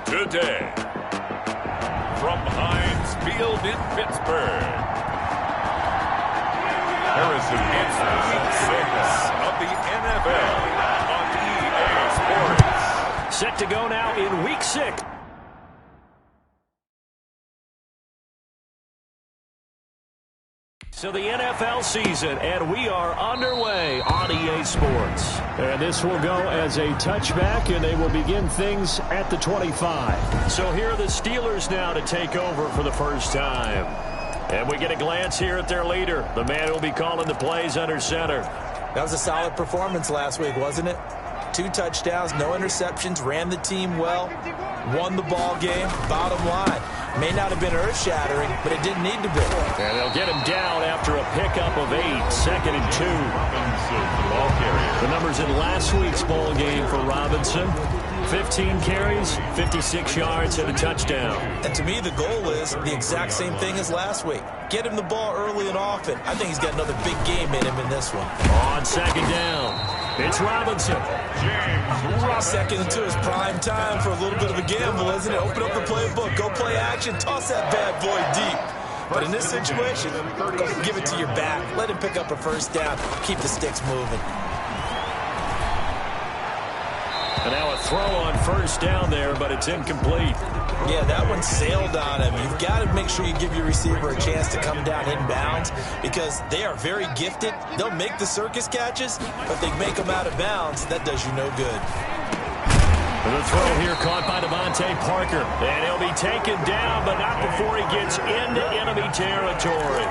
today. From Heinz Field in Pittsburgh, Harrison answers Week 6 of the NFL on EA Sports. Set to go now in Week 6. So the NFL season, and we are underway on EA Sports. And this will go as a touchback, and they will begin things at the 25. So here are the Steelers now to take over for the first time. And we get a glance here at their leader, the man who will be calling the plays under center. That was a solid performance last week, wasn't it? 2 touchdowns, no interceptions, ran the team well, won the ball game. Bottom line, may not have been earth-shattering, but it didn't need to be. And they'll get him down after a pickup of 8, 2nd and 2. The numbers in last week's ball game for Robinson: 15 carries, 56 yards, and a touchdown. And to me, the goal is the exact same thing as last week. Get him the ball early and often. I think he's got another big game in him in this one. On 2nd down, it's Robinson. Second and 2 is prime time for a little bit of a gamble, isn't it? Open up the playbook, go play action, toss that bad boy deep. But in this situation, go ahead and give it to your back. Let him pick up a first down. Keep the sticks moving. And now a throw on first down there, but it's incomplete. Yeah, that one sailed on him. You've got to make sure you give your receiver a chance to come down inbounds because they are very gifted. They'll make the circus catches, but they make them out of bounds. That does you no good. The throw here caught by Devontae Parker. And he'll be taken down, but not before he gets into enemy territory.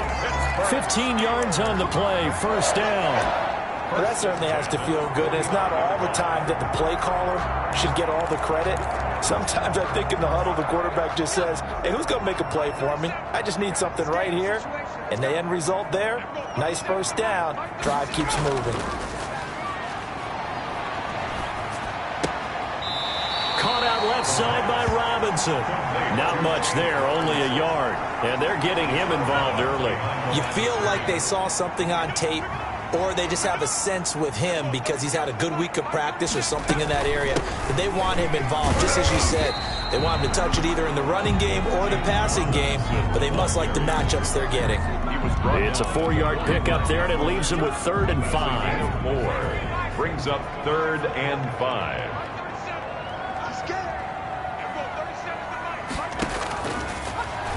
15 yards on the play, first down. Well, that certainly has to feel good. It's not all the time that the play caller should get all the credit. Sometimes I think in the huddle, the quarterback just says, hey, who's going to make a play for me? I just need something right here. And the end result there, nice first down. Drive keeps moving. Caught out left side by Robinson. Not much there, only a yard. And they're getting him involved early. You feel like they saw something on tape, or they just have a sense with him because he's had a good week of practice or something in that area that they want him involved, just as you said. They want him to touch it either in the running game or the passing game, but they must like the matchups they're getting. It's a 4-yard pickup there, and it leaves him with 3rd and 5. Moore brings up 3rd and 5.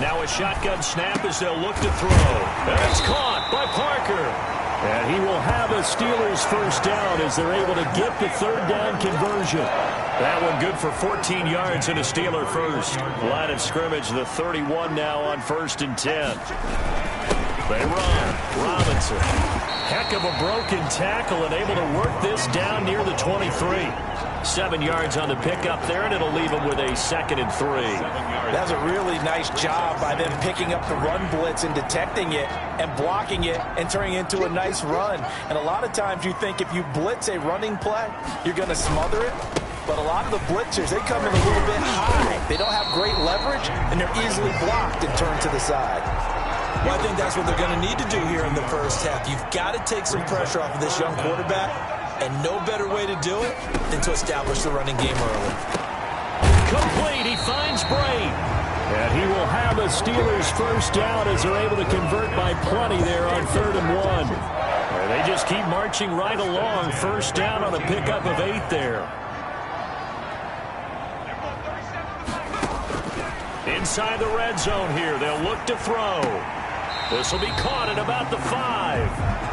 Now a shotgun snap as they'll look to throw. And it's caught by Parker. And he will have a Steelers first down as they're able to get the 3rd down conversion. That one good for 14 yards and a Steeler first. Line of scrimmage, the 31 now on 1st and 10. They run. Robinson. Heck of a broken tackle and able to work this down near the 23. 7 yards on the pickup there, and it'll leave him with a 2nd and 3. That's a really nice job by them picking up the run blitz and detecting it and blocking it and turning it into a nice run. And a lot of times you think if you blitz a running play, you're going to smother it. But a lot of the blitzers, they come in a little bit high. They don't have great leverage, and they're easily blocked and turned to the side. Well, I think that's what they're going to need to do here in the first half. You've got to take some pressure off of this young quarterback. And no better way to do it than to establish the running game early. Complete. He finds Bray. And he will have a Steelers first down as they're able to convert by plenty there on 3rd and 1. And they just keep marching right along. First down on a pickup of 8 there. Inside the red zone here. They'll look to throw. This will be caught at about the 5.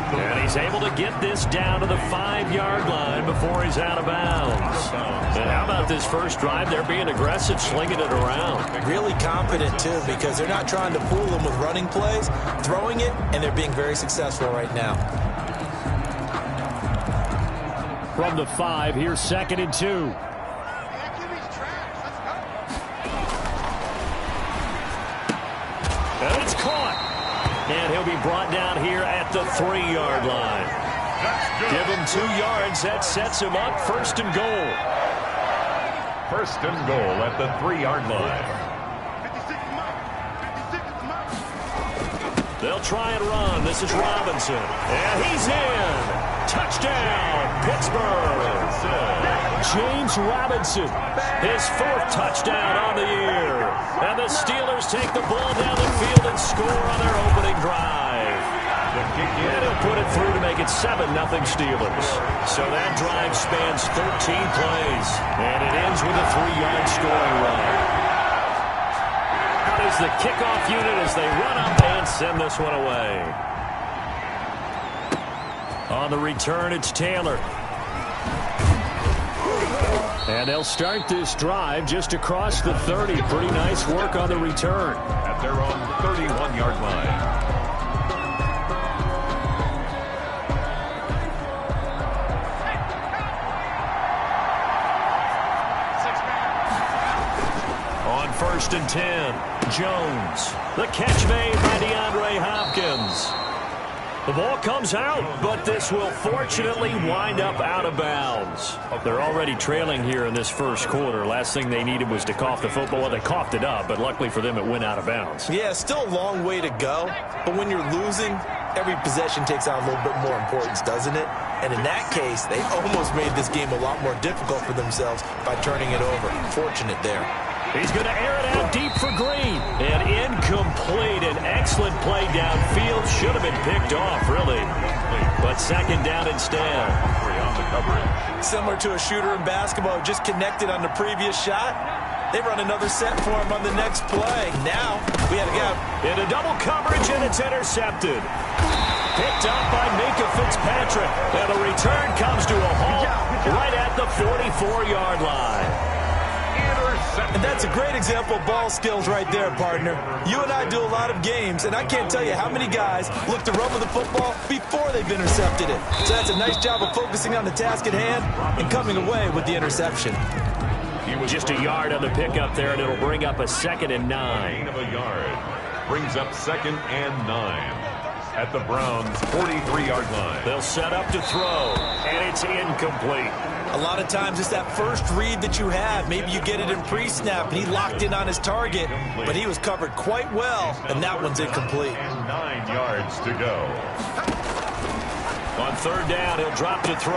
And he's able to get this down to the 5-yard line before he's out of bounds. And how about this first drive? They're being aggressive, slinging it around. Really confident, too, because they're not trying to fool them with running plays, throwing it, and they're being very successful right now. From the 5, here's 2nd and 2. And it's caught. And he'll be brought down here at the 3-yard line. Give him 2 yards. That sets him up 1st and goal. 1st and goal at the 3-yard line. They'll try and run. This is Robinson. And he's in. Touchdown, Pittsburgh. James Robinson. His 4th touchdown on the year. And the Steelers take the ball down the field and score on their opening drive. And he'll put it through to make it 7-0 Steelers. So that drive spans 13 plays. And it ends with a 3-yard scoring run. Out is the kickoff unit as they run up and send this one away. On the return, it's Taylor. And they'll start this drive just across the 30. Pretty nice work on the return. At their own 31-yard line. On 1st and 10, Jones. The catch made by DeAndre Hopkins. The ball comes out, but this will fortunately wind up out of bounds. They're already trailing here in this first quarter. Last thing they needed was to cough the football. Well, they coughed it up, but luckily for them, it went out of bounds. Yeah, still a long way to go, but when you're losing, every possession takes on a little bit more importance, doesn't it? And in that case, they almost made this game a lot more difficult for themselves by turning it over. Fortunate there. He's going to air it out deep for Green. And incomplete. An excellent play downfield. Should have been picked off, really. But 2nd down instead. On the coverage. Similar to a shooter in basketball, just connected on the previous shot. They run another set for him on the next play. Now, we had a gap. Into double coverage, and it's intercepted. Picked up by Minka Fitzpatrick. And the return comes to a halt right at the 44-yard line. And that's a great example of ball skills right there, partner. You and I do a lot of games, and I can't tell you how many guys look to run with the football before they've intercepted it. So that's a nice job of focusing on the task at hand and coming away with the interception. He was just a yard on the pickup there, and it'll bring up a 2nd and 9. Gain of a yard. Brings up 2nd and 9. At the Browns' 43-yard line. They'll set up to throw, and it's incomplete. A lot of times it's that first read that you have. Maybe you get it in pre-snap, and he locked in on his target, but he was covered quite well, and that one's incomplete. And 9 yards to go. On 3rd down, he'll drop to throw.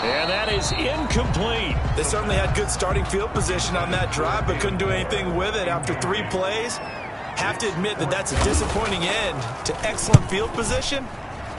And that is incomplete. They certainly had good starting field position on that drive, but couldn't do anything with it after 3 plays. Have to admit that that's a disappointing end to excellent field position.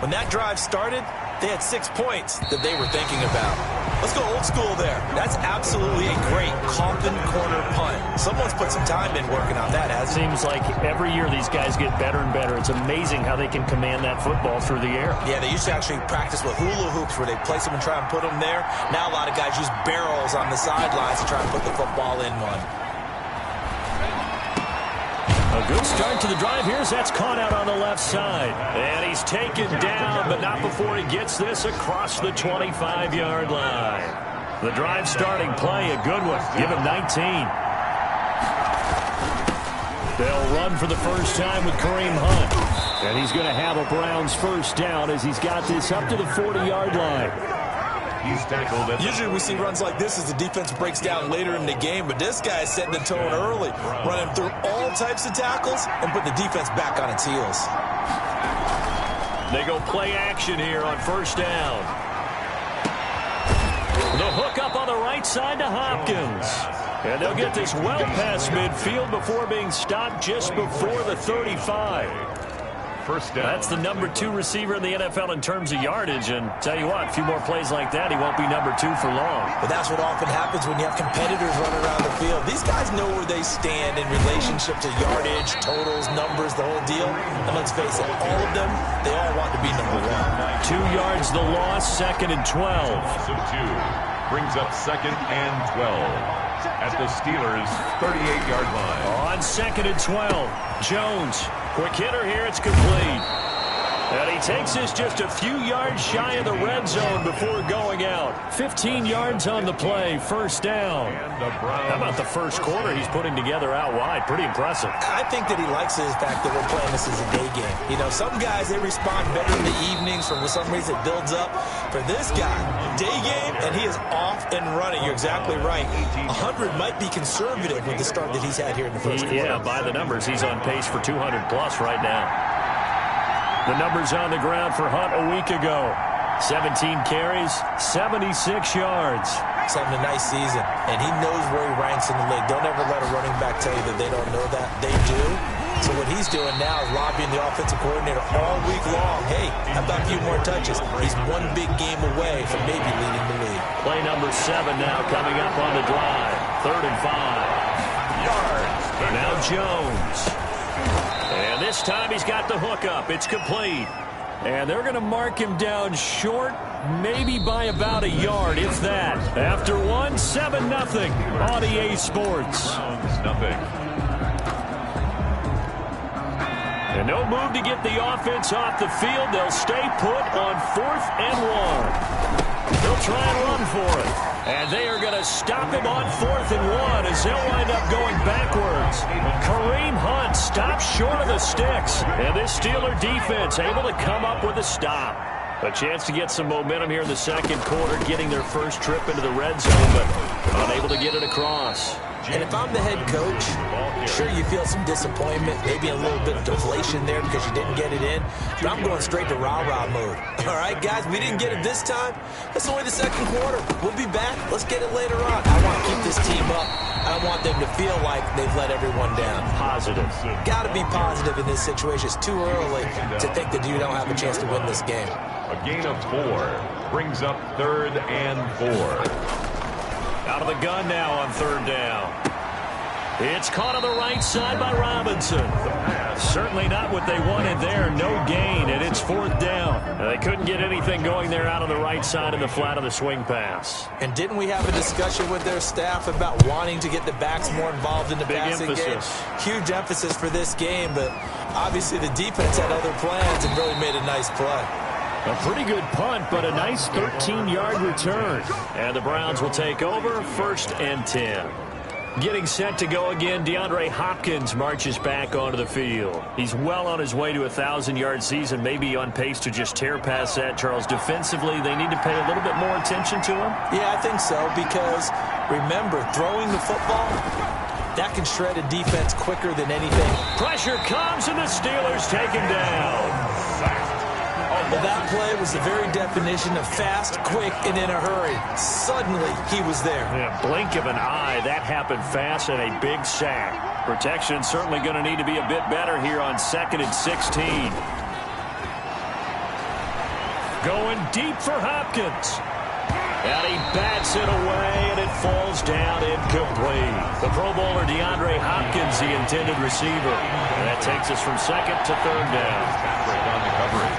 When that drive started, they had 6 points that they were thinking about. Let's go old school there. That's absolutely a great Compton corner punt. Someone's put some time in working on that, hasn't it? Seems like every year these guys get better and better. It's amazing how they can command that football through the air. Yeah, they used to actually practice with hula hoops where they place them and try and put them there. Now a lot of guys use barrels on the sidelines to try and put the football in one. A good start to the drive here as that's caught out on the left side. And he's taken down, but not before he gets this across the 25-yard line. The drive starting play, a good one. Give him 19. They'll run for the first time with Kareem Hunt. And he's going to have a Browns first down as he's got this up to the 40-yard line. He's tackled. Usually we see runs like this as the defense breaks down later in the game, but this guy is setting the tone early, running through all types of tackles and putting the defense back on its heels. They go play action here on 1st down. The hook up on the right side to Hopkins. And they'll get this well past midfield before being stopped just before the 35. First down. That's the number 2 receiver in the NFL in terms of yardage. And tell you what, a few more plays like that, he won't be number 2 for long. But that's what often happens when you have competitors running around the field. These guys know where they stand in relationship to yardage, totals, numbers, the whole deal. And let's face it, all of them, they all want to be number 1. 2 yards the loss, 2nd and 12. Loss of 2. Brings up 2nd and 12. At the Steelers' 38-yard line. On 2nd and 12, Jones. Quick hitter here, it's complete. And he takes this just a few yards shy of the red zone before going out. 15 yards on the play, first down. How about the first quarter he's putting together out wide? Pretty impressive. I think that he likes the fact that we're playing this as a day game. You know, some guys, they respond better in the evenings. For some reason, it builds up. For this guy, day game, and he is off and running. You're exactly right. 100 might be conservative with the start that he's had here in the first quarter. Yeah, by the numbers, he's on pace for 200-plus right now. The numbers on the ground for Hunt a week ago. 17 carries, 76 yards. He's having a nice season, and he knows where he ranks in the league. Don't ever let a running back tell you that they don't know that. They do. So what he's doing now is lobbying the offensive coordinator all week long. Hey, how about a few more touches? He's one big game away from maybe leading the league. Play number 7 now coming up on the drive. 3rd and 5. Yards. Now Jones. And this time he's got the hook up. It's complete. And they're going to mark him down short, maybe by about a yard, if that. After 1, 7-0 on EA Sports. Browns nothing. And no move to get the offense off the field. They'll stay put on 4th and 1. They'll try and run for it. And they are going to stop him on 4th and 1 as they'll wind up going backwards. Kareem Hunt stops short of the sticks. And this Steeler defense able to come up with a stop. A chance to get some momentum here in the second quarter, getting their first trip into the red zone, but unable to get it across. And if I'm the head coach, sure you feel some disappointment, maybe a little bit of deflation there because you didn't get it in, but I'm going straight to rah-rah mode. All right, guys, we didn't get it this time. That's only the second quarter. We'll be back. Let's get it later on. I want to keep this team up. I don't want them to feel like they've let everyone down. Positive. Got to be positive in this situation. It's too early to think that you don't have a chance to win this game. A gain of 4 brings up 3rd and 4. Out of the gun now on 3rd down. It's caught on the right side by Robinson. Certainly not what they wanted there. No gain, and it's 4th down. They couldn't get anything going there out on the right side in the flat of the swing pass. And didn't we have a discussion with their staff about wanting to get the backs more involved in the passing game? Huge emphasis for this game, but obviously the defense had other plans and really made a nice play. A pretty good punt, but a nice 13-yard return. And the Browns will take over 1st and 10. Getting set to go again, DeAndre Hopkins marches back onto the field. He's well on his way to a 1,000-yard season, maybe on pace to just tear past that, Charles. Defensively, they need to pay a little bit more attention to him? Yeah, I think so, because remember, throwing the football, that can shred a defense quicker than anything. Pressure comes, and the Steelers take him down. Well, that play was the very definition of fast, quick, and in a hurry. Suddenly, he was there. Yeah, blink of an eye. That happened fast and a big sack. Protection certainly going to need to be a bit better here on 2nd and 16. Going deep for Hopkins. And he bats it away, and it falls down incomplete. The Pro Bowler DeAndre Hopkins, the intended receiver. And that takes us from 2nd to 3rd down. Patrick on the coverage.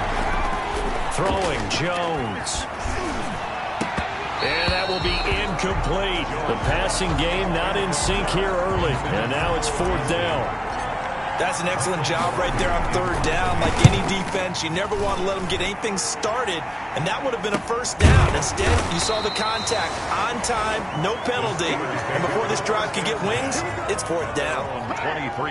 Throwing Jones. And that will be incomplete. The passing game not in sync here early. And now it's 4th down. That's an excellent job right there on 3rd down. Like any defense, you never want to let them get anything started, and that would have been a 1st down. Instead, you saw the contact on time, no penalty, and before this drive could get wings, it's 4th down.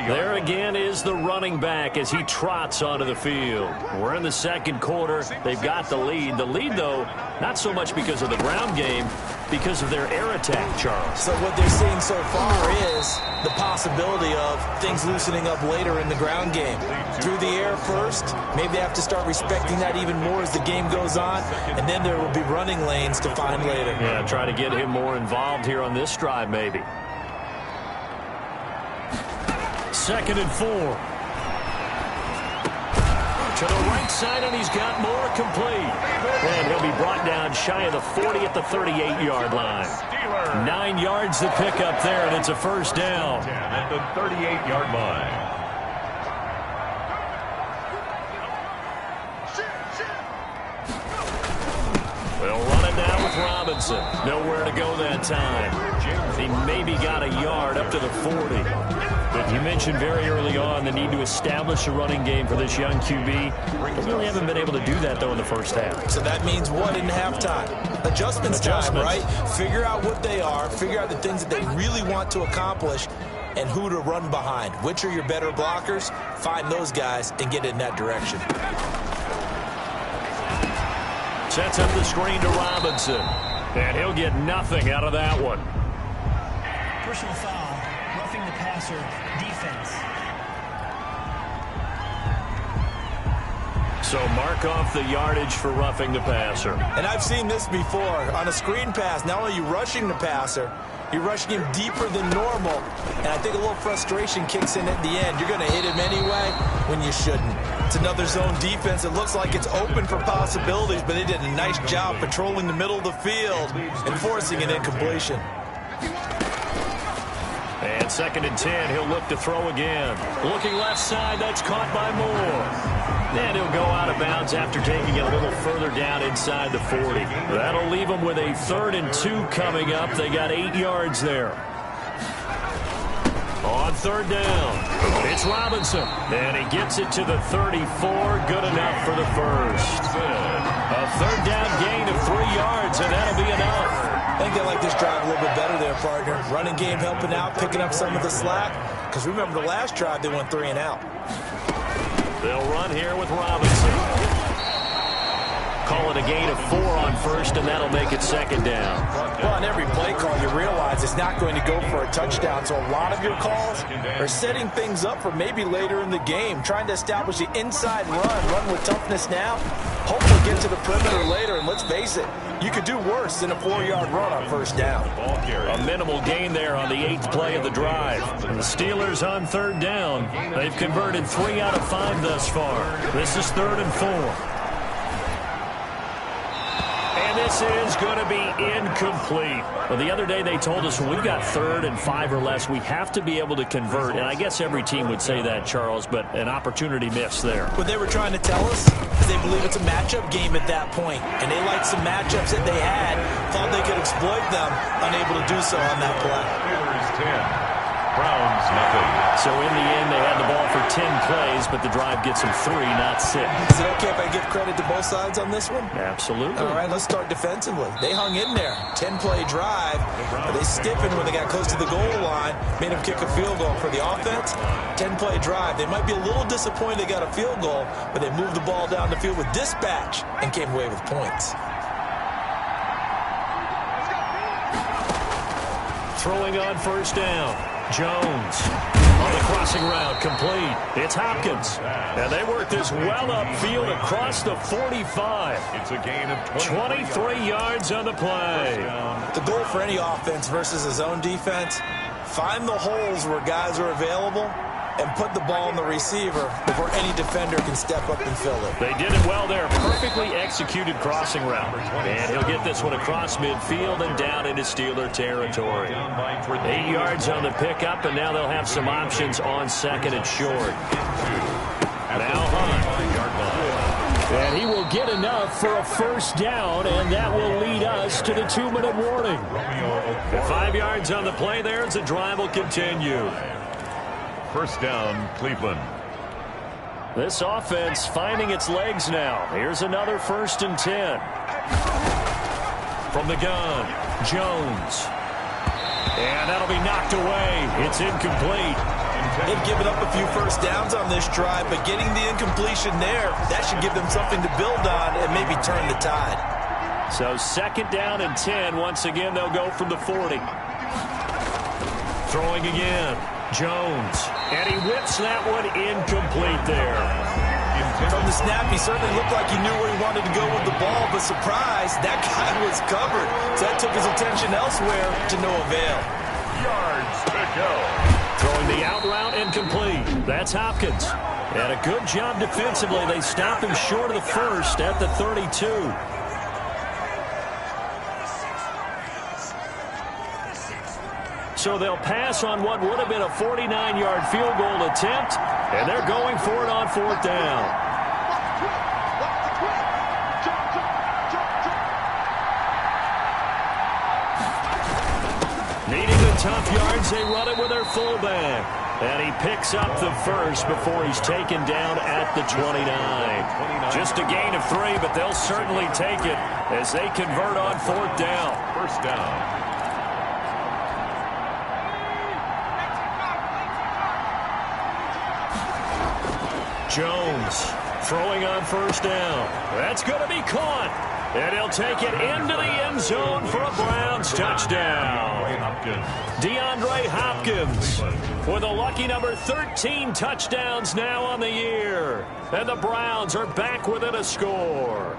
There again is the running back as he trots onto the field. We're in the second quarter. They've got the lead. The lead, though, not so much because of the ground game, because of their air attack, Charles. So what they're seeing so far is the possibility of things loosening up later in the ground game. Through the air first, maybe they have to start respecting that even more as the game goes on, and then there will be running lanes to find later. Yeah, try to get him more involved here on this drive, maybe. 2nd and 4. To the right side, and he's got more complete. And he'll be brought down shy of the 40 at the 38-yard line. 9 yards to pick up there, and it's a 1st down. At the 38-yard line. We'll run it now with Robinson. Nowhere to go that time. He maybe got a yard up to the 40. But you mentioned very early on the need to establish a running game for this young QB. They really haven't been able to do that, though, in the first half. So that means what in halftime? Adjustments time, right? Figure out what they are, figure out the things that they really want to accomplish, and who to run behind. Which are your better blockers? Find those guys and get in that direction. Sets up the screen to Robinson. And he'll get nothing out of that one. Personal foul, roughing the passer, defense. So mark off the yardage for roughing the passer. And I've seen this before. On a screen pass, not only are you rushing the passer, you're rushing him deeper than normal. And I think a little frustration kicks in at the end. You're going to hit him anyway when you shouldn't. It's another zone defense. It looks like it's open for possibilities, but they did a nice job patrolling the middle of the field and forcing an incompletion. And 2nd and 10, he'll look to throw again. Looking left side, that's caught by Moore. And he'll go out of bounds after taking it a little further down inside the 40. That'll leave them with a 3rd and 2 coming up. They got 8 yards there. On 3rd down, it's Robinson. And he gets it to the 34. Good enough for the first. A 3rd down gain of 3 yards, and that'll be enough. I think they like this drive a little bit better there, partner. Running game helping out, picking up some of the slack. Because remember the last drive, they went 3 and out. They'll run here with Robinson. Call it a gain of 4 on first, and that'll make it 2nd down. Well, on every play call, you realize it's not going to go for a touchdown. So a lot of your calls are setting things up for maybe later in the game, trying to establish the inside run with toughness now. Hopefully get to the perimeter later, and let's face it, you could do worse than a 4-yard run on 1st down. A minimal gain there on the 8th play of the drive. And the Steelers on 3rd down. They've converted 3 out of 5 thus far. This is 3rd and 4. And this is going to be incomplete. Well, the other day they told us when we've got 3rd and 5 or less, we have to be able to convert. And I guess every team would say that, Charles, but an opportunity missed there. What they were trying to tell us is they believe it's a matchup game at that point. And they liked some matchups that they had, thought they could exploit them, unable to do so on that play. Steelers 10. Browns nothing. So in the end, they had the ball for 10 plays, but the drive gets them 3, not 6. Is it okay if I give credit to both sides on this one? Absolutely. All right, let's start defensively. They hung in there. 10-play drive, but they stiffened when they got close to the goal line, made them kick a field goal. For the offense, 10-play drive. They might be a little disappointed they got a field goal, but they moved the ball down the field with dispatch and came away with points. Throwing on 1st down. Jones on the crossing route, complete. It's Hopkins. And they work this well upfield across the 45. It's a gain of 23 yards on the play. The goal for any offense versus a zone defense, find the holes where guys are available and put the ball in the receiver before any defender can step up and fill it. They did it well there. Perfectly executed crossing route. And he'll get this one across midfield and down into Steeler territory. 8 yards on the pickup, and now they'll have some options on 2nd and short. Now Hunt. And he will get enough for a 1st down, and that will lead us to the 2-minute warning. 5 yards on the play there as the drive will continue. 1st down, Cleveland. This offense finding its legs now. Here's another 1st and 10. From the gun, Jones. And that'll be knocked away. It's incomplete. They've given up a few 1st downs on this drive, but getting the incompletion there, that should give them something to build on and maybe turn the tide. So 2nd down and 10. Once again, they'll go from the 40. Throwing again. Jones. And he whips that one incomplete there. From the snap, he certainly looked like he knew where he wanted to go with the ball, but surprise, that guy was covered. So that took his attention elsewhere to no avail. Yards to go. Throwing the out route incomplete. That's Hopkins. And a good job defensively. They stopped him short of the first at the 32. So they'll pass on what would have been a 49-yard field goal attempt, and they're going for it on 4th down. Needing the tough yards, they run it with their fullback. And he picks up the first before he's taken down at the 29. Just a gain of 3, but they'll certainly take it as they convert on 4th down. 1st down. Jones throwing on 1st down. That's going to be caught. And he'll take it into the end zone for a Browns touchdown. DeAndre Hopkins with a lucky number 13 touchdowns now on the year. And the Browns are back within a score.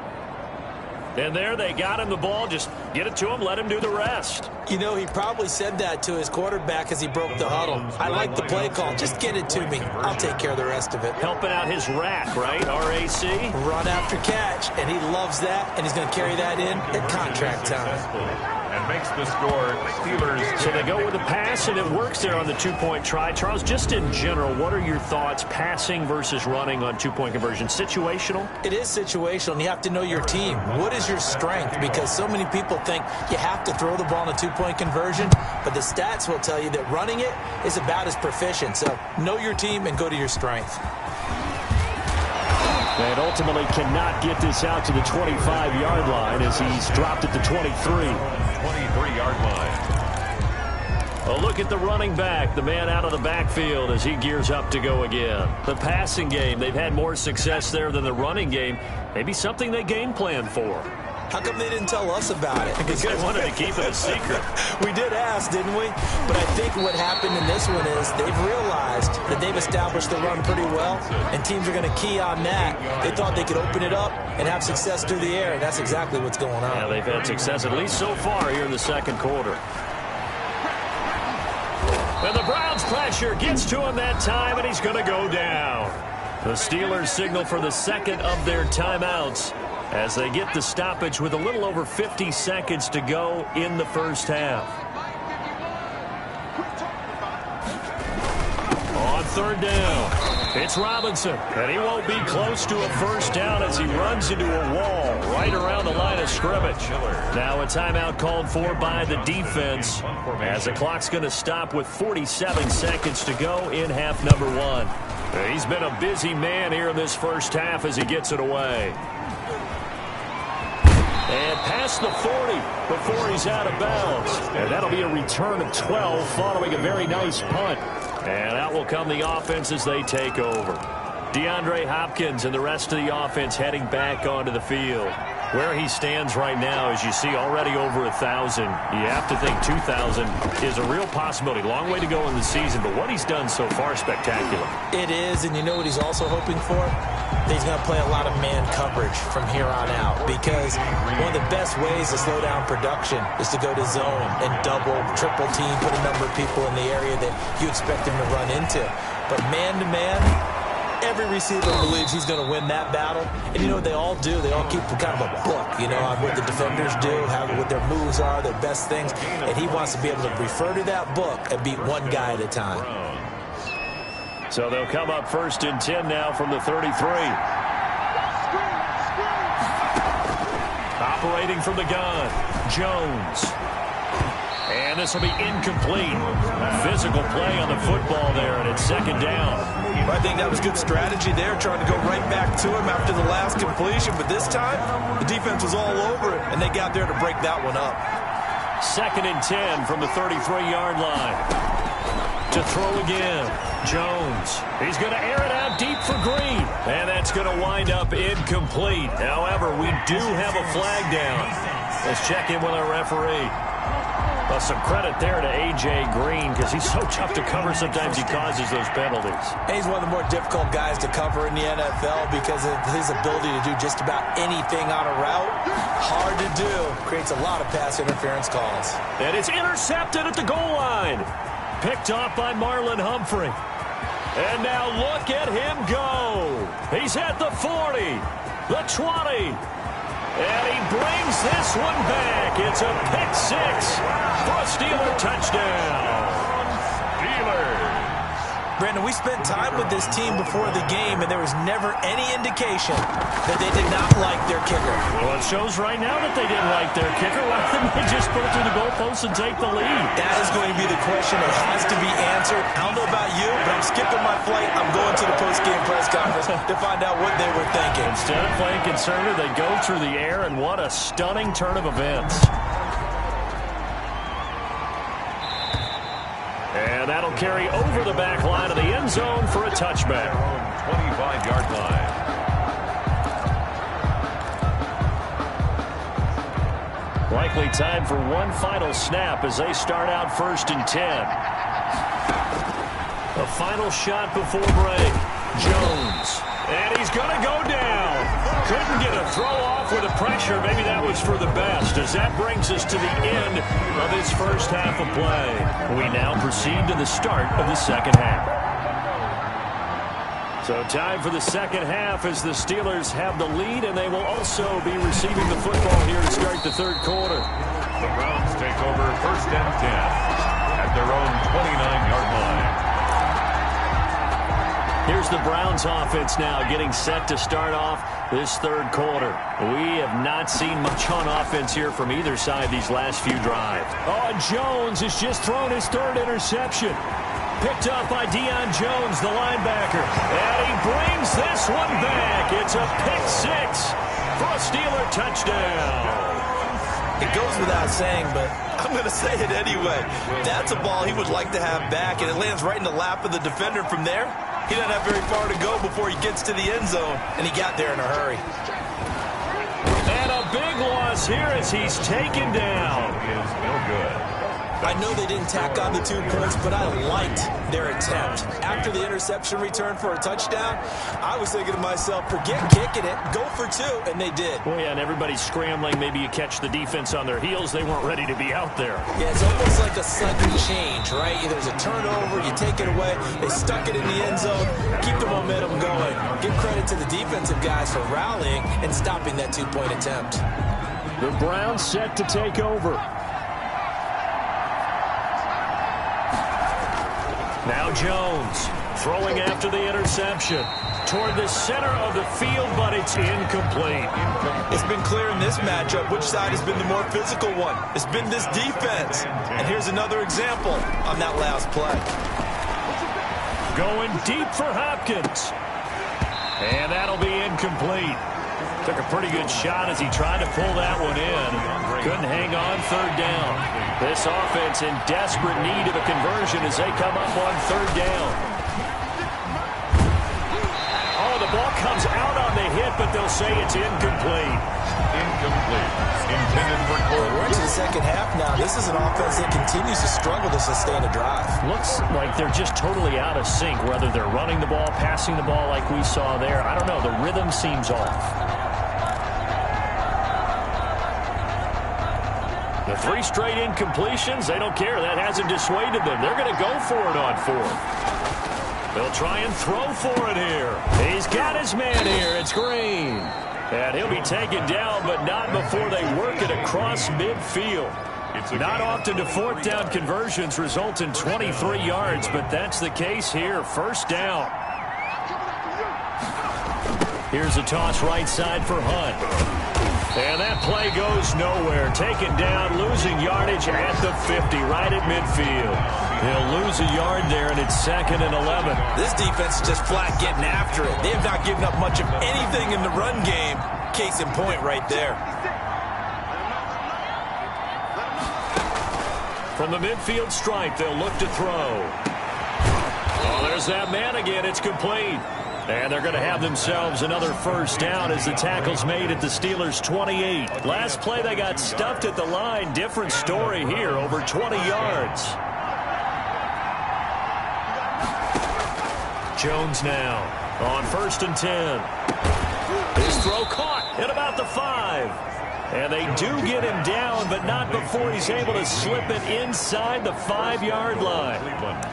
And there they got him the ball. Just get it to him, let him do the rest. You know, he probably said that to his quarterback as he broke the huddle. I like the play call. Just get it to me. I'll take care of the rest of it. Helping out his rack, right? R-A-C? Run after catch, and he loves that, and he's going to carry that in at contract time. And makes the score Steelers. So they go with a pass, and it works there on the two-point try. Charles, just in general, what are your thoughts passing versus running on two-point conversion? Situational? It is situational, and you have to know your team. What is your strength? Because so many people think you have to throw the ball in a two-point conversion, but the stats will tell you that running it is about as proficient. So know your team and go to your strength. And ultimately cannot get this out to the 25-yard line as he's dropped at the 23. 23-yard line. A look at the running back, the man out of the backfield as he gears up to go again. The passing game, they've had more success there than the running game. Maybe something they game plan for. How come they didn't tell us about it? Because they wanted to keep it a secret. We did ask, didn't we? But I think what happened in this one is they've realized that they've established the run pretty well, and teams are going to key on that. They thought they could open it up and have success through the air, and that's exactly what's going on. Yeah, they've had success at least so far here in the second quarter. And the Browns pressure gets to him that time, and he's going to go down. The Steelers signal for the second of their timeouts as they get the stoppage with a little over 50 seconds to go in the first half. On third down, it's Robinson, and he won't be close to a first down as he runs into a wall right around the line of scrimmage. Now a timeout called for by the defense as the clock's going to stop with 47 seconds to go in half number one. He's been a busy man here in this first half as he gets it away. And past the 40 before he's out of bounds. And that'll be a return of 12 following a very nice punt. And out will come the offense as they take over. DeAndre Hopkins and the rest of the offense heading back onto the field. Where he stands right now, as you see, already over 1,000. You have to think 2,000 is a real possibility. Long way to go in the season, but what he's done so far, spectacular. It is, and you know what he's also hoping for? He's going to play a lot of man coverage from here on out, because one of the best ways to slow down production is to go to zone and double, triple team, put a number of people in the area that you expect him to run into. But man-to-man, every receiver believes he's going to win that battle. And you know what they all do? They all keep kind of a book, you know, on what the defenders do, what their moves are, their best things. And he wants to be able to refer to that book and beat one guy at a time. So they'll come up first and 10 now from the 33. Operating from the gun, Jones. And this will be incomplete. Physical play on the football there, and it's second down. I think that was good strategy there, trying to go right back to him after the last completion. But this time, the defense was all over it, and they got there to break that one up. Second and 10 from the 33-yard line. To throw again, Jones. He's going to air it out deep for Green. And that's going to wind up incomplete. However, we do have a flag down. Let's check in with our referee. Well, some credit there to A.J. Green because he's so tough to cover. Sometimes he causes those penalties. And he's one of the more difficult guys to cover in the NFL because of his ability to do just about anything on a route. Hard to do. Creates a lot of pass interference calls. And it's intercepted at the goal line. Picked off by Marlon Humphrey. And now look at him go. He's at the 40, the 20. And he brings this one back. It's a pick six for a Steeler touchdown. Steelers. Brandon, we spent time with this team before the game, and there was never any indication that they did not like their kicker. Well, it shows right now that they didn't like their kicker. Why didn't they just put it through the goalpost and take the lead? That is going to be the question that has to be answered. I don't know about you, but I'm skipping my flight. I'm going to the post-game press conference to find out what they were thinking. Instead of playing conservative, they go through the air, and what a stunning turn of events. And that'll carry over the back line of the end zone for a touchback. 25-yard line. likely time for one final snap as they start out 1st and 10. A final shot before break. Jones. And he's going to go down. Couldn't get a throw off with the pressure. Maybe that was for the best, as that brings us to the end of this first half of play. We now proceed to the start of the second half. So time for the second half as the Steelers have the lead, and they will also be receiving the football here to start the third quarter. The Browns take over 1st and 10 at their own 29-yard line. Here's the Browns offense now getting set to start off this third quarter. We have not seen much on offense here from either side these last few drives. Oh, Jones has just thrown his 3rd interception. Picked up by Deion Jones, the linebacker. And he brings this one back. It's a pick 6 for a Steeler touchdown. It goes without saying, but I'm going to say it anyway. That's a ball he would like to have back, and it lands right in the lap of the defender from there. He doesn't have very far to go before he gets to the end zone, and he got there in a hurry. And a big loss here as he's taken down. Is no good. I know they didn't tack on the 2 points, but I liked their attempt. After the interception return for a touchdown, I was thinking to myself, forget kicking it, go for 2, and they did. Well, yeah, and everybody's scrambling. Maybe you catch the defense on their heels. They weren't ready to be out there. Yeah, it's almost like a sudden change, right? There's a turnover, you take it away, they stuck it in the end zone, keep the momentum going. Give credit to the defensive guys for rallying and stopping that 2-point attempt. The Browns set to take over. Now Jones throwing after the interception toward the center of the field, but it's incomplete. It's been clear in this matchup which side has been the more physical one. It's been this defense. And here's another example on that last play. Going deep for Hopkins. And that'll be incomplete. Took a pretty good shot as he tried to pull that one in. Couldn't hang on 3rd down. This offense in desperate need of a conversion as they come up on 3rd down. Oh, the ball comes out on the hit, but they'll say it's incomplete. Incomplete. Intended for Cole. We're into the second half now. This is an offense that continues to struggle to sustain a drive. Looks like they're just totally out of sync, whether they're running the ball, passing the ball like we saw there. I don't know. The rhythm seems off. The 3 straight incompletions, they don't care. That hasn't dissuaded them. They're going to go for it on 4th. They'll try and throw for it here. He's got his man here. It's Green. And he'll be taken down, but not before they work it across midfield. Not often do 4th down conversions result in 23 yards, but that's the case here. 1st down. Here's a toss right side for Hunt. And that play goes nowhere. Taken down, losing yardage at the 50, right at midfield. He'll lose a yard there, and it's 2nd and 11. This defense is just flat getting after it. They have not given up much of anything in the run game. Case in point right there. From the midfield stripe, they'll look to throw. Oh, there's that man again. It's complete. And they're going to have themselves another 1st down as the tackle's made at the Steelers' 28. Last play, they got stuffed at the line. Different story here, over 20 yards. Jones now on 1st and 10. His throw caught at about the 5. And they do get him down, but not before he's able to slip it inside the 5-yard line.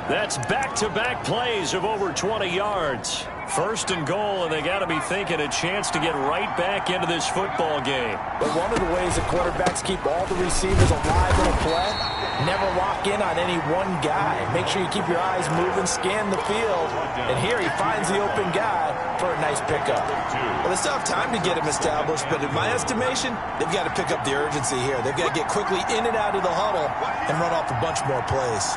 That's back-to-back plays of over 20 yards. 1st and goal, and they got to be thinking a chance to get right back into this football game. But one of the ways the quarterbacks keep all the receivers alive in a play, never lock in on any one guy. Make sure you keep your eyes moving, scan the field. And here he finds the open guy for a nice pickup. Well, they still have time to get him established, but in my estimation, they've got to pick up the urgency here. They've got to get quickly in and out of the huddle and run off a bunch more plays.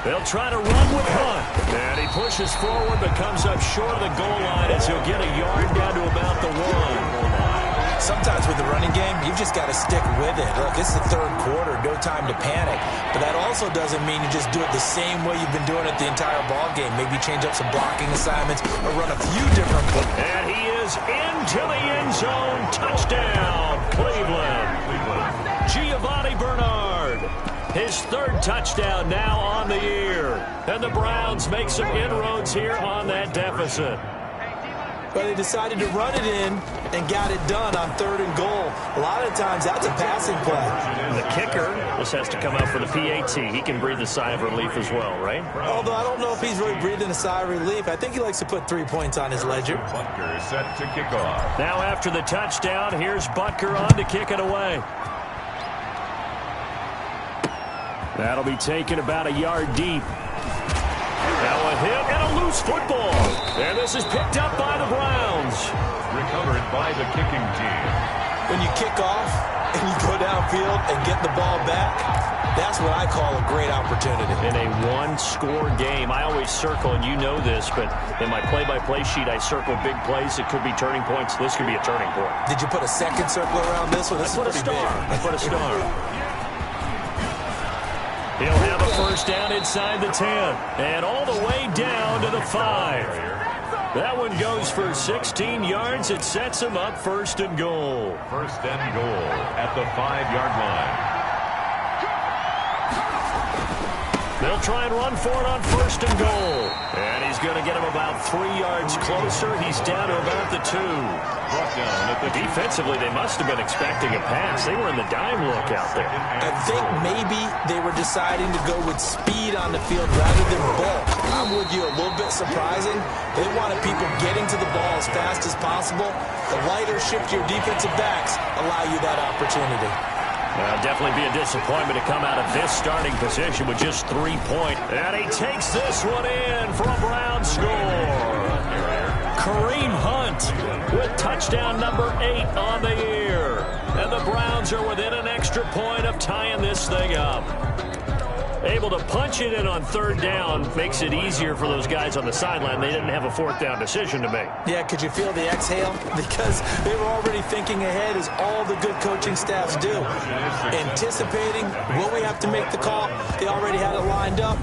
They'll try to run with Hunt. And he pushes forward but comes up short of the goal line as he'll get a yard down to about the 1. Sometimes with the running game, you've just got to stick with it. Look, it's the third quarter, no time to panic. But that also doesn't mean you just do it the same way you've been doing it the entire ball game. Maybe change up some blocking assignments or run a few different plays. And he is into the end zone. Touchdown, Cleveland. Giovanni Bernard. His third touchdown now on the year. And the Browns make some inroads here on that deficit. But they decided to run it in and got it done on 3rd and goal. A lot of times, that's a passing play. The kicker just has to come out for the PAT. He can breathe a sigh of relief as well, right? Although I don't know if he's really breathing a sigh of relief. I think he likes to put 3 points on his ledger. Butker set to kick off. Now after the touchdown, here's Butker on to kick it away. That'll be taken about a yard deep. Now a hit and a loose football. And this is picked up by the Browns. Recovered by the kicking team. When you kick off and you go downfield and get the ball back, that's what I call a great opportunity. In a one-score game, I always circle, and you know this, but in my play-by-play sheet, I circle big plays. It could be turning points. This could be a turning point. Did you put a second circle around this one? This I put a star. I put a star. He'll have a first down inside the 10 and all the way down to the 5. That one goes for 16 yards. It sets him up 1st and goal. 1st and goal at the 5-yard line. They'll try and run for it on 1st and goal. And he's going to get him about 3 yards closer. He's down to about the 2. Brought down at the Defensively, they must have been expecting a pass. They were in the dime look out there. I think maybe they were deciding to go with speed on the field rather than bulk. I'm with you, a little bit surprising. They wanted people getting to the ball as fast as possible. The lighter shift your defensive backs allow you that opportunity. Definitely be a disappointment to come out of this starting position with just 3 points. And he takes this one in for a Brown score. Kareem Hunt with touchdown number 8 on the year. And the Browns are within an extra point of tying this thing up. Able to punch it in on 3rd down makes it easier for those guys on the sideline. They didn't have a 4th down decision to make. Yeah, could you feel the exhale? Because they were already thinking ahead, as all the good coaching staffs do. Anticipating, will we have to make the call? They already had it lined up.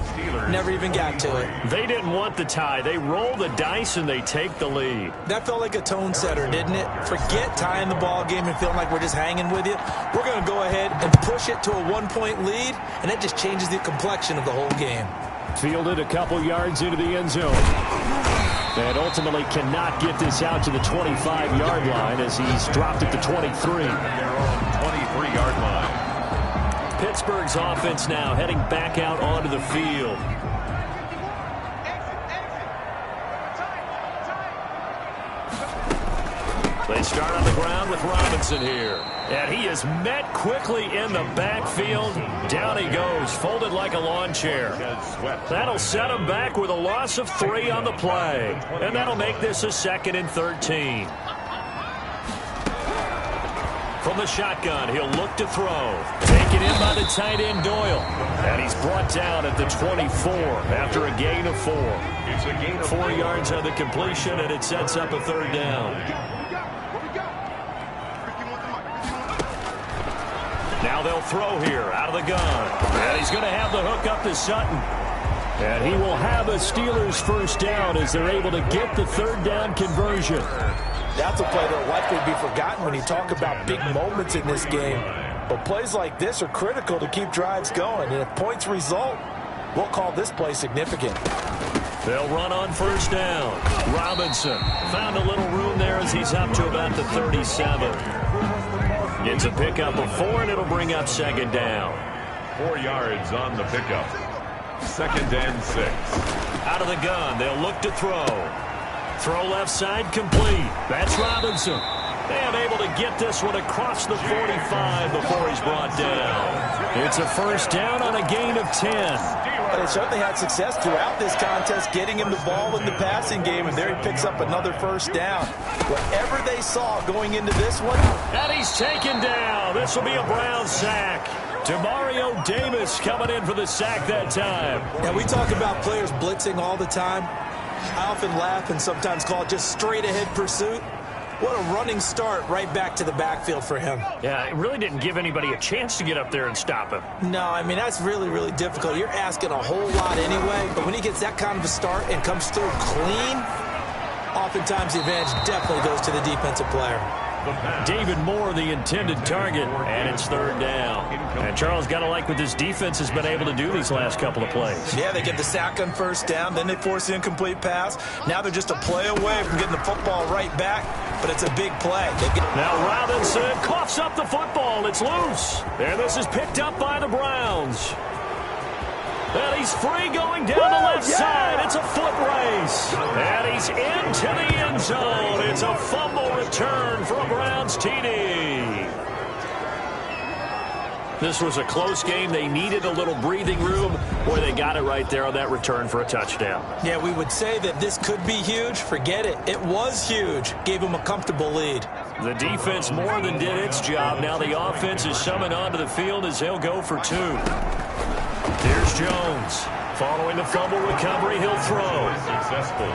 Never even got to it. They didn't want the tie. They roll the dice and they take the lead. That felt like a tone setter, didn't it? Forget tying the ball game and feeling like we're just hanging with you. We're going to go ahead and push it to a 1-point lead, and that just changes the complexion of the whole game. Fielded a couple yards into the end zone. And ultimately cannot get this out to the 25-yard line as he's dropped it to 23. Their own 23-yard line. Pittsburgh's offense now heading back out onto the field. They start on the ground with Robinson here. And he is met quickly in the backfield. Down he goes, folded like a lawn chair. That'll set him back with a loss of 3 on the play. And that'll make this a 2nd and 13. From the shotgun, he'll look to throw. Taken in by the tight end, Doyle. And he's brought down at the 24 after a gain of 4. It's a gain of 4 yards on the completion, and it sets up a 3rd down. Now they'll throw here out of the gun. And he's going to have the hook up to Sutton. And he will have a Steelers 1st down as they're able to get the 3rd down conversion. That's a play that'll likely be forgotten when you talk about big moments in this game. But plays like this are critical to keep drives going. And if points result, we'll call this play significant. They'll run on 1st down. Robinson found a little room there as he's up to about the 37. Gets a pickup of 4, and it'll bring up 2nd down. 4 yards on the pickup. 2nd and 6. Out of the gun, they'll look to throw. Throw left side complete. That's Robinson. And able to get this one across the 45 before he's brought down. It's a 1st down on a gain of 10. But they certainly had success throughout this contest, getting him the ball in the passing game, and there he picks up another 1st down. Whatever they saw going into this one. And he's taken down. This will be a Brown sack. Demario Davis coming in for the sack that time. Now, we talk about players blitzing all the time. I often laugh and sometimes call it just straight-ahead pursuit. What a running start right back to the backfield for him. Yeah, it really didn't give anybody a chance to get up there and stop him. No, I mean, that's really, really difficult. You're asking a whole lot anyway, but when he gets that kind of a start and comes through clean, oftentimes the advantage definitely goes to the defensive player. David Moore, the intended target, and it's third down. And Charles, got to like what this defense has been able to do these last couple of plays. Yeah, they get the sack on first down, then they force the incomplete pass. Now they're just a play away from getting the football right back, but it's a big play. Now Robinson coughs up the football. It's loose. And this is picked up by the Browns. And he's free going down the left side. It's a foot race. And he's into the end zone. It's a fumble return for a Browns TD. This was a close game. They needed a little breathing room. Boy, they got it right there on that return for a touchdown. Yeah, we would say that this could be huge. Forget it. It was huge. Gave them a comfortable lead. The defense more than did its job. Now the offense is summoned onto the field as they'll go for two. Here's Jones. Following the fumble recovery, he'll throw. Successful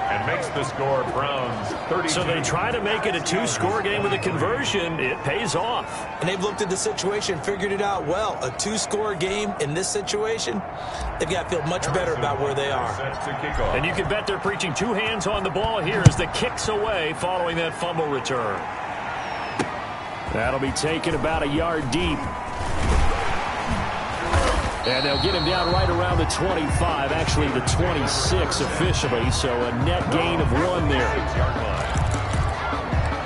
and makes the score Browns 32. So they try to make it a two-score game with a conversion. It pays off. And they've looked at the situation, figured it out well. A two-score game in this situation, they've got to feel much better about where they are. And you can bet they're preaching two hands on the ball here as the kick's away following that fumble return. That'll be taken about a yard deep. And they'll get him down right around the 25, actually the 26 officially, so a net gain of 1 there.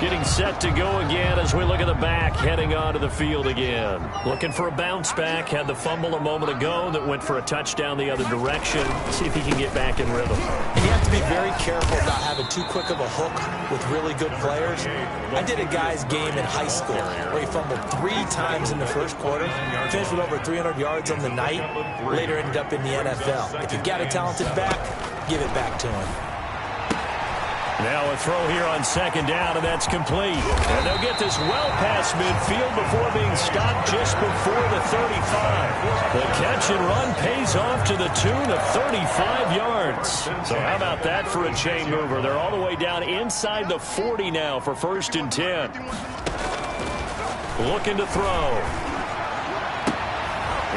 Getting set to go again as we look at the back, heading onto the field again. Looking for a bounce back, had the fumble a moment ago that went for a touchdown the other direction. See if he can get back in rhythm. And you have to be very careful not having too quick of a hook with really good players. I did a guy's game in high school where he fumbled 3 times in the first quarter, finished with over 300 yards on the night, later ended up in the NFL. If you've got a talented back, give it back to him. Now a throw here on second down, and that's complete. And they'll get this well past midfield before being stopped just before the 35. The catch and run pays off to the tune of 35 yards. So how about that for a chain mover? They're all the way down inside the 40 now for 1st and 10. Looking to throw.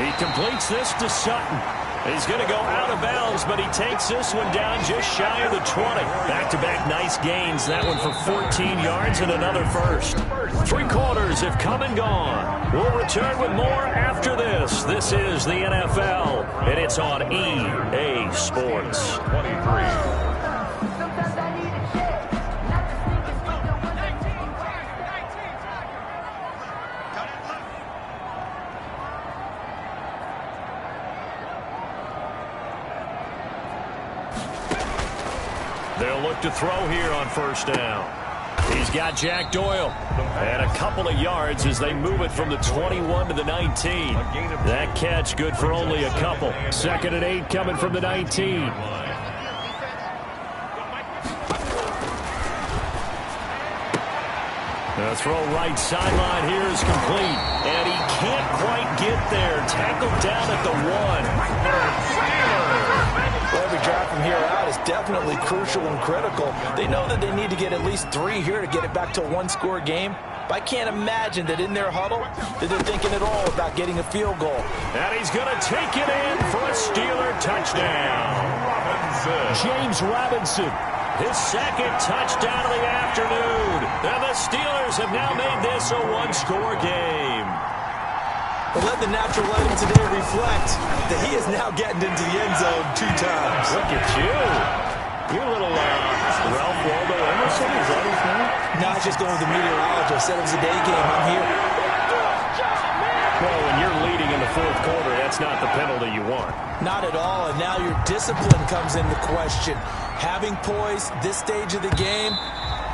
He completes this to Sutton. He's going to go out of bounds, but he takes this one down just shy of the 20. Back-to-back nice gains. That one for 14 yards and another first. 3 quarters have come and gone. We'll return with more after this. This is the NFL, and it's on EA Sports. 23. They'll look to throw here on first down. He's got Jack Doyle. And a couple of yards as they move it from the 21 to the 19. That catch good for only a couple. 2nd and 8 coming from the 19. The throw right sideline here is complete. And he can't quite get there. Tackled down at the 1. Well, every drive from here out is definitely crucial and critical. They know that they need to get at least 3 here to get it back to a 1-score game. But I can't imagine that in their huddle that they're thinking at all about getting a field goal. And he's going to take it in for a Steeler touchdown. James Robinson, his 2nd touchdown of the afternoon. And the Steelers have now made this a 1-score game. But let the natural lighting today reflect that he is now getting into the end zone 2 times. Look at you. You little Ralph Waldo Emerson, is that his name? No, I was just going with the meteorologist. Said it was a day game. I'm here. Well, when you're leading in the 4th quarter, that's not the penalty you want. Not at all, and now your discipline comes into question. Having poise this stage of the game,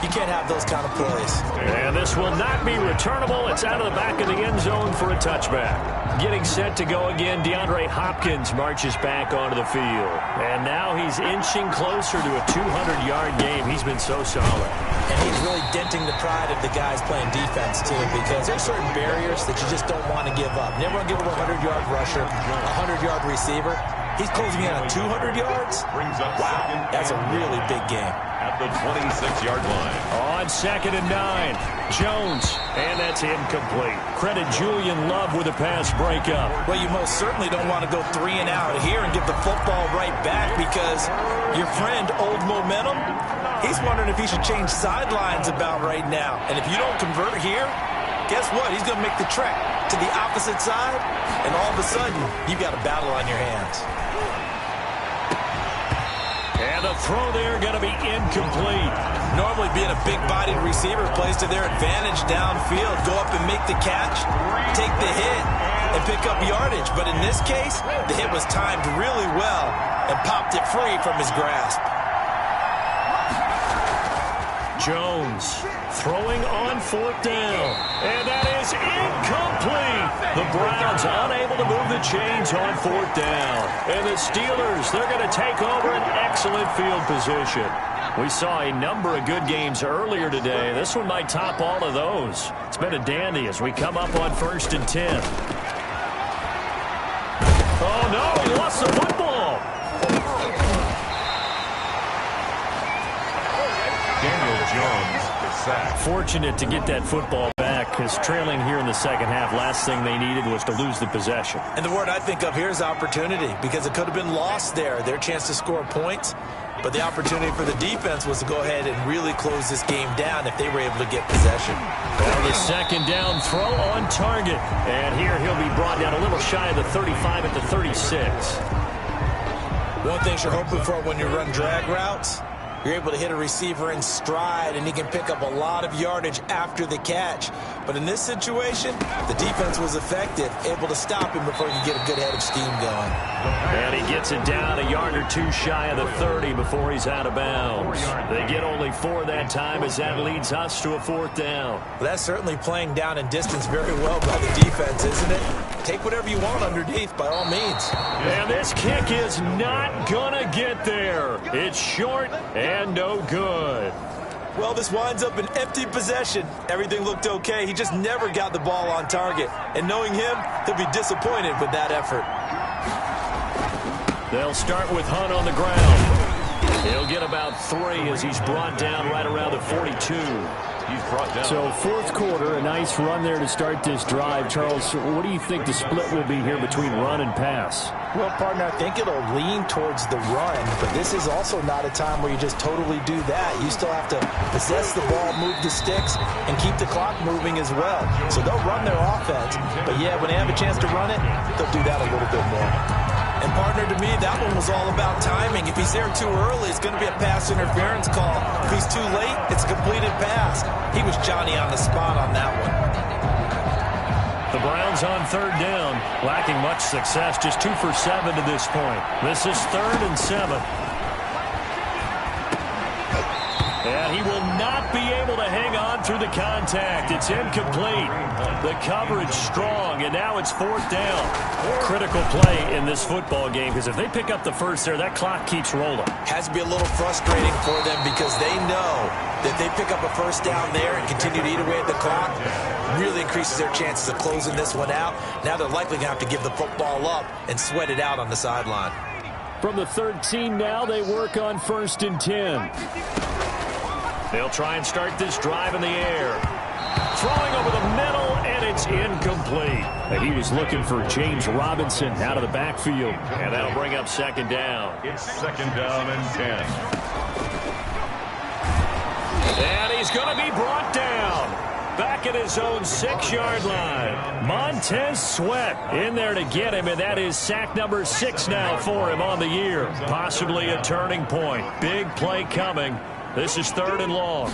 you can't have those kind of plays. And this will not be returnable. It's out of the back of the end zone for a touchback. Getting set to go again, DeAndre Hopkins marches back onto the field. And now he's inching closer to a 200-yard game. He's been so solid. And he's really denting the pride of the guys playing defense, too, because there's certain barriers that you just don't want to give up. Never want to give up a 100-yard rusher, a 100-yard receiver. He's closing in on 200 yards? Wow, that's a really big game. at the 26-yard line. On 2nd and 9, Jones, and that's incomplete. Credit Julian Love with a pass breakup. Well, you most certainly don't want to go 3 and out here and give the football right back, because your friend, Old Momentum, he's wondering if he should change sidelines about right now. And if you don't convert here, guess what? He's going to make the trek to the opposite side, and all of a sudden, you've got a battle on your hands. And the throw there going to be incomplete. Normally being a big-bodied receiver plays to their advantage downfield. Go up and make the catch, take the hit, and pick up yardage. But in this case, the hit was timed really well and popped it free from his grasp. Jones throwing on 4th down. And that is incomplete. The Browns unable to move the chains on 4th down. And the Steelers, they're going to take over an excellent field position. We saw a number of good games earlier today. This one might top all of those. It's been a dandy as we come up on 1st and 10. Oh, no, he lost the football. Daniel Jones is sacked. Fortunate to get that football back, because trailing here in the second half, last thing they needed was to lose the possession. And the word I think of here is opportunity, because it could have been lost there. Their chance to score points. But the opportunity for the defense was to go ahead and really close this game down if they were able to get possession. Well, the 2nd down throw on target. And here he'll be brought down a little shy of the 35 at the 36. One thing you're hoping for when you run drag routes, you're able to hit a receiver in stride, and he can pick up a lot of yardage after the catch. But in this situation, the defense was effective, able to stop him before he could get a good head of steam going. And he gets it down a yard or two shy of the 30 before he's out of bounds. They get only 4 that time, as that leads us to a 4th down. Well, that's certainly playing down and distance very well by the defense, isn't it? Take whatever you want underneath, by all means. And this kick is not going to get there. It's short and no good. Well, this winds up an empty possession. Everything looked okay. He just never got the ball on target. And knowing him, he'll be disappointed with that effort. They'll start with Hunt on the ground. He'll get about 3 as he's brought down right around the 42. He's brought down. So 4th quarter, a nice run there to start this drive. Charles, what do you think the split will be here between run and pass? Well, partner, I think it'll lean towards the run, but this is also not a time where you just totally do that. You still have to possess the ball, move the sticks, and keep the clock moving as well. So they'll run their offense, but yeah, when they have a chance to run it, they'll do that a little bit more. And partner, to me, that one was all about timing. If he's there too early, it's going to be a pass interference call. If he's too late, it's a completed pass. He was Johnny on the spot on that one. The Browns on 3rd down, lacking much success, just 2 for 7 to this point. This is 3rd and 7. And he will not be able to hang on through the contact. It's incomplete. The coverage strong, and now it's 4th down. Critical play in this football game, because if they pick up the first there, that clock keeps rolling. Has to be a little frustrating for them, because they know that they pick up a first down there and continue to eat away at the clock, really increases their chances of closing this one out. Now they're likely going to have to give the football up and sweat it out on the sideline. From the 13 now, they work on 1st and 10. They'll try and start this drive in the air. Throwing over the middle, and it's incomplete. And he was looking for James Robinson out of the backfield. And that'll bring up 2nd down. It's 2nd down and 10. And he's going to be brought down. Back at his own 6-yard line. Montez Sweat in there to get him, and that is sack number 6 now for him on the year. Possibly a turning point. Big play coming. This is 3rd and long.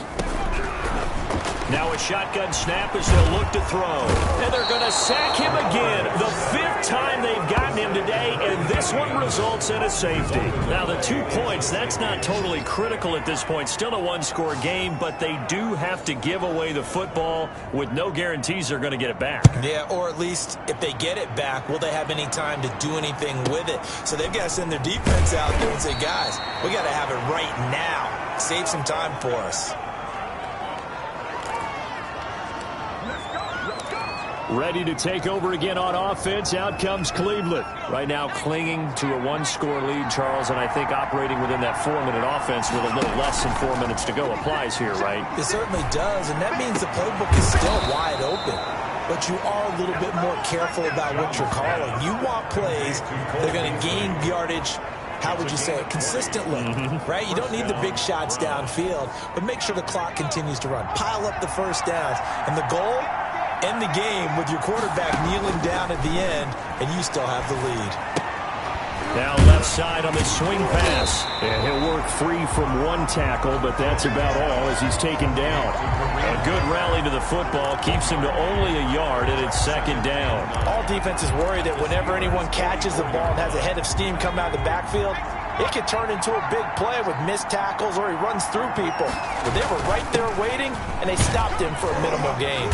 Now a shotgun snap as they'll look to throw. And they're going to sack him again. The 5th time they've gotten him today, and this one results in a safety. Now the 2 points, that's not totally critical at this point. Still a 1-score game, but they do have to give away the football with no guarantees they're going to get it back. Yeah, or at least if they get it back, will they have any time to do anything with it? So they've got to send their defense out there and say, guys, we got to have it right now. Save some time for us. Ready to take over again on offense. Out comes Cleveland. Right now clinging to a one-score lead, Charles, and I think operating within that 4-minute offense with a little less than 4 minutes to go applies here, right? It certainly does, and that means the playbook is still wide open. But you are a little bit more careful about what you're calling. You want plays that are going to gain yardage, how would you say it, consistently, right? You don't need the big shots downfield, but make sure the clock continues to run. Pile up the first downs, and the goal, end the game with your quarterback kneeling down at the end, and you still have the lead. Now left side on the swing pass. And he'll work free from one tackle, but that's about all as he's taken down. A good rally to the football keeps him to only a yard, and it's second down. All defenses worry that whenever anyone catches the ball and has a head of steam come out of the backfield, it could turn into a big play with missed tackles or he runs through people. But they were right there waiting, and they stopped him for a minimal gain.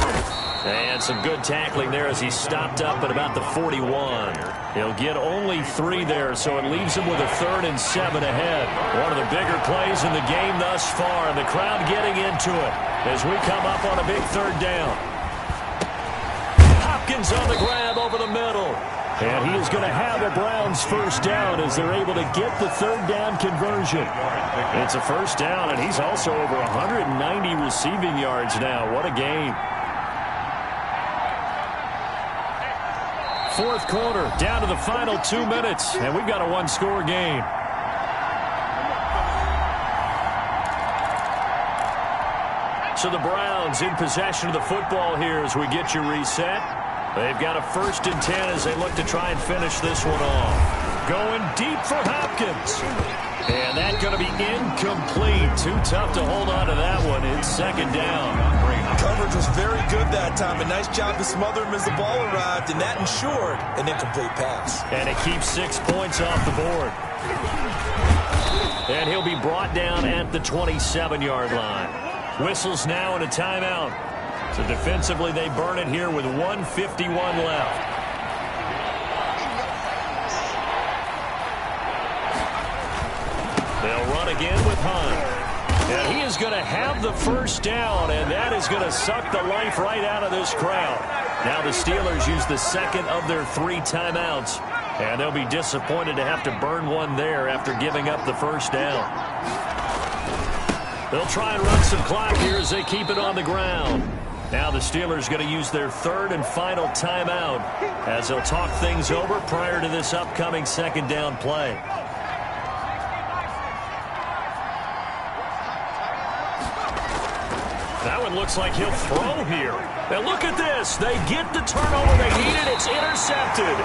And some good tackling there as he stopped up at about the 41. He'll get only 3 there, so it leaves him with a 3rd and 7 ahead. One of the bigger plays in the game thus far, and the crowd getting into it as we come up on a big 3rd down. Hopkins on the grab over the middle. And he is going to have a Browns first down as they're able to get the 3rd down conversion. It's a first down, and he's also over 190 receiving yards now. What a game. 4th quarter, down to the final 2 minutes, and we've got a one-score game. So the Browns in possession of the football here as we get you reset. They've got a 1st and 10 as they look to try and finish this one off. Going deep for Hopkins. And that's going to be incomplete. Too tough to hold on to that one. It's 2nd down. Coverage was very good that time. A nice job to smother him as the ball arrived, and that ensured an incomplete pass. And it keeps 6 points off the board. And he'll be brought down at the 27-yard line. Whistles now and a timeout. So defensively, they burn it here with 1:51 left. They'll run again with Hunt. And he is going to have the first down, and that is going to suck the life right out of this crowd. Now the Steelers use the 2nd of their 3 timeouts, and they'll be disappointed to have to burn one there after giving up the first down. They'll try and run some clock here as they keep it on the ground. Now the Steelers going to use their 3rd and final timeout as they'll talk things over prior to this upcoming 2nd down play. That one looks like he'll throw here. Now look at this. They get the turnover they needed. It's intercepted.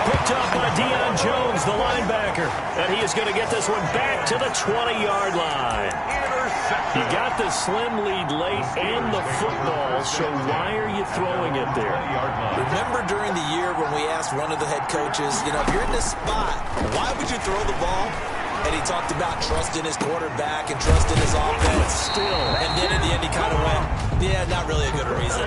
Picked up by Deion Jones, the linebacker. And he is going to get this one back to the 20-yard line. He got the slim lead late and the football, so why are you throwing it there? Remember during the year when we asked one of the head coaches, if you're in this spot, why would you throw the ball? And he talked about trusting his quarterback and trusting his offense. Still. And then at the end he kind of went, yeah, not really a good reason.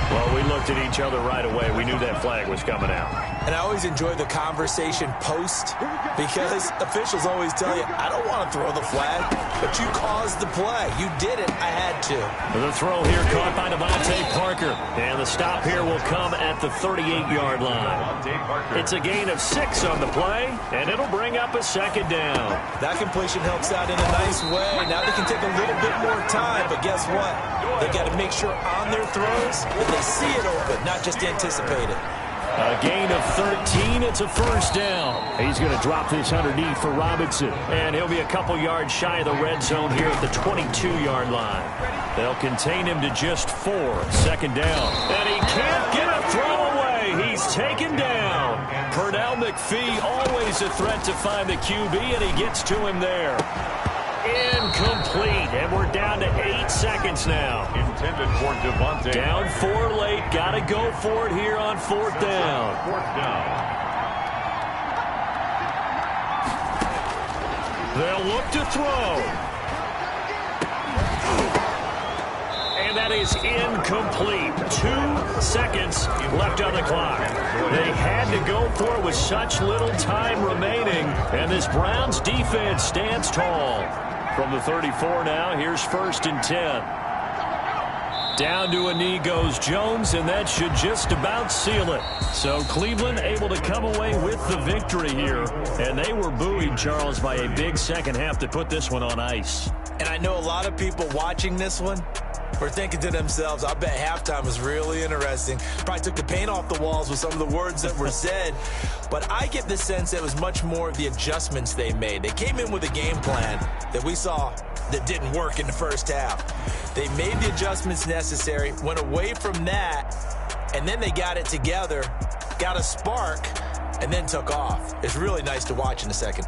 Well, we looked at each other right away. We knew that flag was coming out. And I always enjoy the conversation post because officials always tell you, I don't want to throw the flag, but you caused the play. You did it. I had to. The throw here caught by Devontae Parker. And the stop here will come at the 38-yard line. It's a gain of 6 on the play, and it'll bring up a 2nd down. That completion helps out in a nice way. Now they can take a little bit more time, but guess what? They got to make sure on their throws that they see it open, not just anticipate it. A gain of 13. It's a first down. He's going to drop this underneath for Robinson. And he'll be a couple yards shy of the red zone here at the 22-yard line. They'll contain him to just 4. 2nd down. And he can't get a throw away. He's taken down. Pernell McPhee, always a threat to find the QB, and he gets to him there. Incomplete, and we're down to 8 seconds now. Intended for Devontae. Down 4 late, got to go for it here on 4th down. 4th down. They'll look to throw. And that is incomplete. 2 seconds left on the clock. They had to go for it with such little time remaining, and this Browns defense stands tall. From the 34 now, here's 1st and 10. Down to a knee goes Jones, and that should just about seal it. So Cleveland able to come away with the victory here, and they were buoyed, Charles, by a big second half to put this one on ice. And I know a lot of people watching this one were thinking to themselves, I bet halftime was really interesting. Probably took the paint off the walls with some of the words that were said. But I get the sense that it was much more of the adjustments they made. They came in with a game plan that we saw that didn't work in the first half. They made the adjustments necessary, went away from that, and then they got it together, got a spark, and then took off. It's really nice to watch in a second.